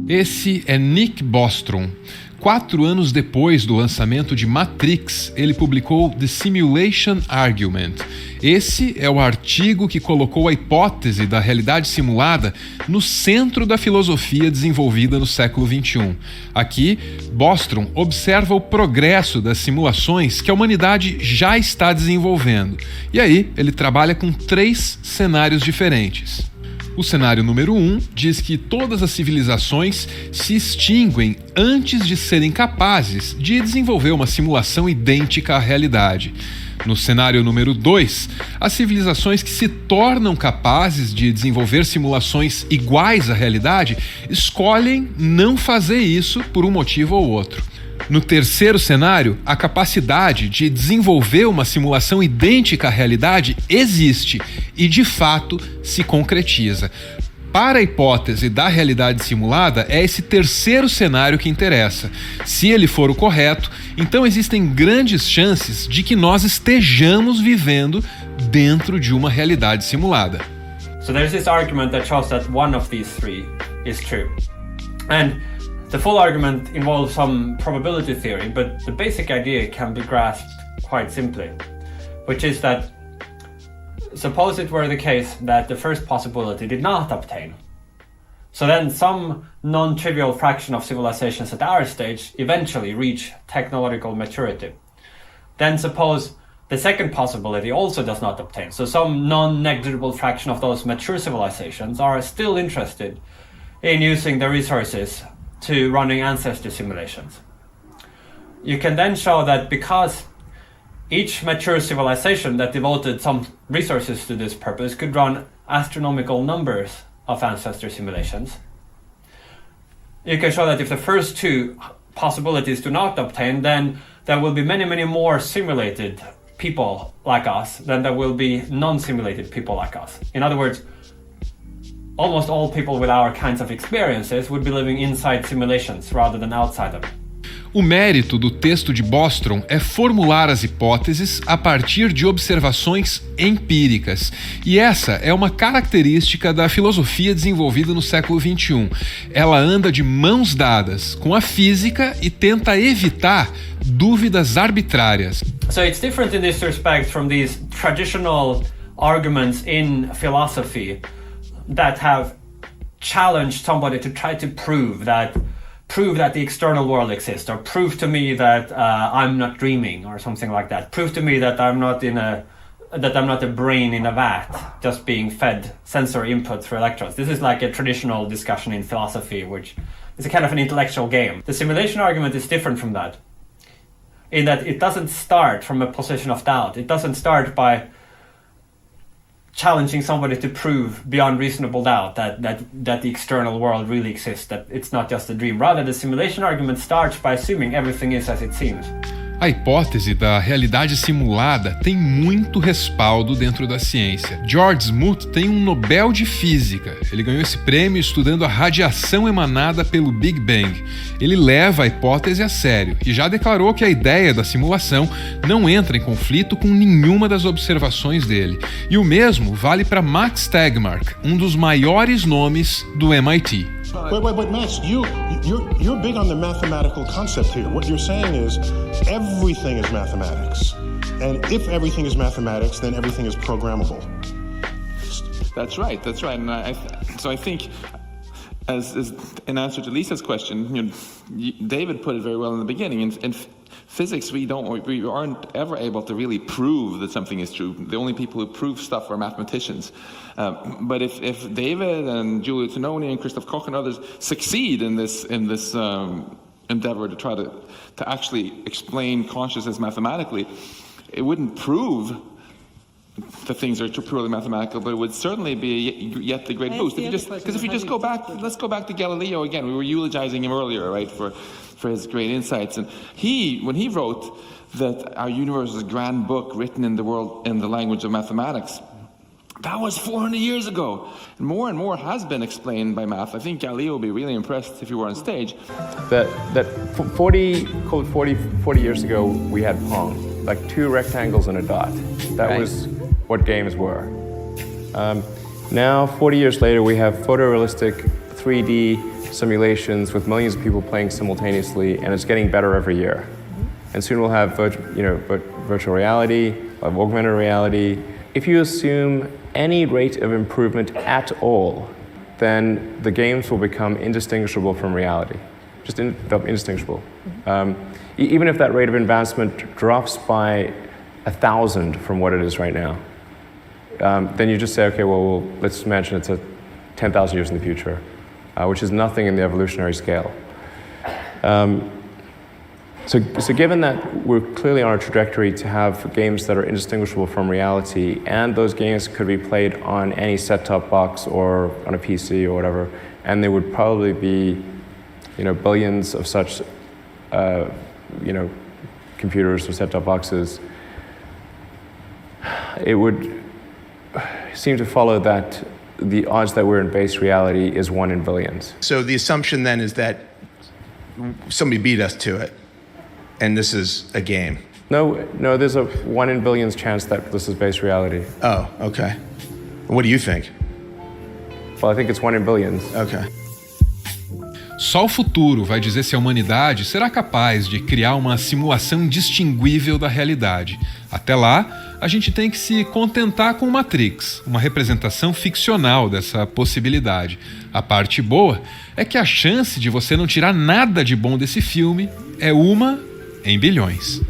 Esse é Nick Bostrom. 4 anos depois do lançamento de Matrix, ele publicou The Simulation Argument. Esse é o artigo que colocou a hipótese da realidade simulada no centro da filosofia desenvolvida no século XXI. Aqui, Bostrom observa o progresso das simulações que a humanidade já está desenvolvendo. E aí, ele trabalha com 3 cenários diferentes. O cenário número 1 diz que todas as civilizações se extinguem antes de serem capazes de desenvolver uma simulação idêntica à realidade. No cenário número 2, as civilizações que se tornam capazes de desenvolver simulações iguais à realidade escolhem não fazer isso por um motivo ou outro. No terceiro cenário, a capacidade de desenvolver uma simulação idêntica à realidade existe e, de fato, se concretiza. Para a hipótese da realidade simulada, é esse terceiro cenário que interessa. Se ele for o correto, então existem grandes chances de que nós estejamos vivendo dentro de uma realidade simulada. So there's this argument that shows that one of these 3 is true. And the full argument involves some probability theory, but the basic idea can be grasped quite simply, which is that suppose it were the case that the first possibility did not obtain. So then some non-trivial fraction of civilizations at our stage eventually reach technological maturity. Then suppose the second possibility also does not obtain. So some non-negligible fraction of those mature civilizations are still interested in using the resources to running ancestor simulations. You can then show that because each mature civilization that devoted some resources to this purpose could run astronomical numbers of ancestor simulations, you can show that if the first 2 possibilities do not obtain, then there will be many, many more simulated people like us than there will be non-simulated people like us. In other words, almost all people with our kinds of experiences would be living inside simulations rather than outside them. O mérito do texto de Bostrom é formular as hipóteses a partir de observações empíricas. E essa é uma característica da filosofia desenvolvida no século XXI. Ela anda de mãos dadas com a física e tenta evitar dúvidas arbitrárias. So it's different in this respect from these traditional arguments in philosophy that have challenged somebody to try to prove that the external world exists, or prove to me that I'm not dreaming, or something like that. Prove to me that I'm not a brain in a vat just being fed sensory input through electrons. This is like a traditional discussion in philosophy, which is a kind of an intellectual game. The simulation argument is different from that, in that it doesn't start from a position of doubt. It doesn't start by challenging somebody to prove beyond reasonable doubt that the external world really exists, that it's not just a dream. Rather, the simulation argument starts by assuming everything is as it seems. A hipótese da realidade simulada tem muito respaldo dentro da ciência. George Smoot tem um Nobel de Física. Ele ganhou esse prêmio estudando a radiação emanada pelo Big Bang. Ele leva a hipótese a sério e já declarou que a ideia da simulação não entra em conflito com nenhuma das observações dele. E o mesmo vale para Max Tegmark, um dos maiores nomes do MIT. Wait, Max, you're big on the mathematical concept here. What you're saying is everything is mathematics. And if everything is mathematics, then everything is programmable. That's right. And so I think, as in answer to Lisa's question, David put it very well in the beginning. In physics, we aren't ever able to really prove that something is true. The only people who prove stuff are mathematicians. But if David and Giulio Tononi and Christoph Koch and others succeed in this endeavor to try to actually explain consciousness mathematically, it wouldn't prove that things are purely mathematical, but it would certainly be yet the great boost. Because if you just go back, let's go back to Galileo again. We were eulogizing him earlier, right, for his great insights. And when he wrote that our universe is a grand book written in the language of mathematics, that was 400 years ago. And more has been explained by math. I think Galileo would be really impressed if he were on stage. That 40 years ago, we had Pong, like 2 rectangles and a dot. That was what games were. Now, 40 years later, we have photorealistic 3D simulations with millions of people playing simultaneously, and it's getting better every year. And soon we'll have virtual reality, we'll have augmented reality. If you assume any rate of improvement at all, then the games will become indistinguishable from reality. Just indistinguishable. Even if that rate of advancement drops by 1,000 from what it is right now, then you just say, okay, well, let's imagine it's 10,000 years in the future, which is nothing in the evolutionary scale. So given that we're clearly on a trajectory to have games that are indistinguishable from reality, and those games could be played on any set-top box or on a PC or whatever, and there would probably be, billions of such, computers or set-top boxes, it would seem to follow that the odds that we're in base reality is 1 in billions. So the assumption then is that somebody beat us to it, and this is a game. No, there's a 1 in billions chance that this is base reality. Oh, okay. What do you think? Well, I think it's 1 in billions. Okay. Só o futuro vai dizer se a humanidade será capaz de criar uma simulação indistinguível da realidade. Até lá, a gente tem que se contentar com Matrix, uma representação ficcional dessa possibilidade. A parte boa é que a chance de você não tirar nada de bom desse filme é 1 em bilhões.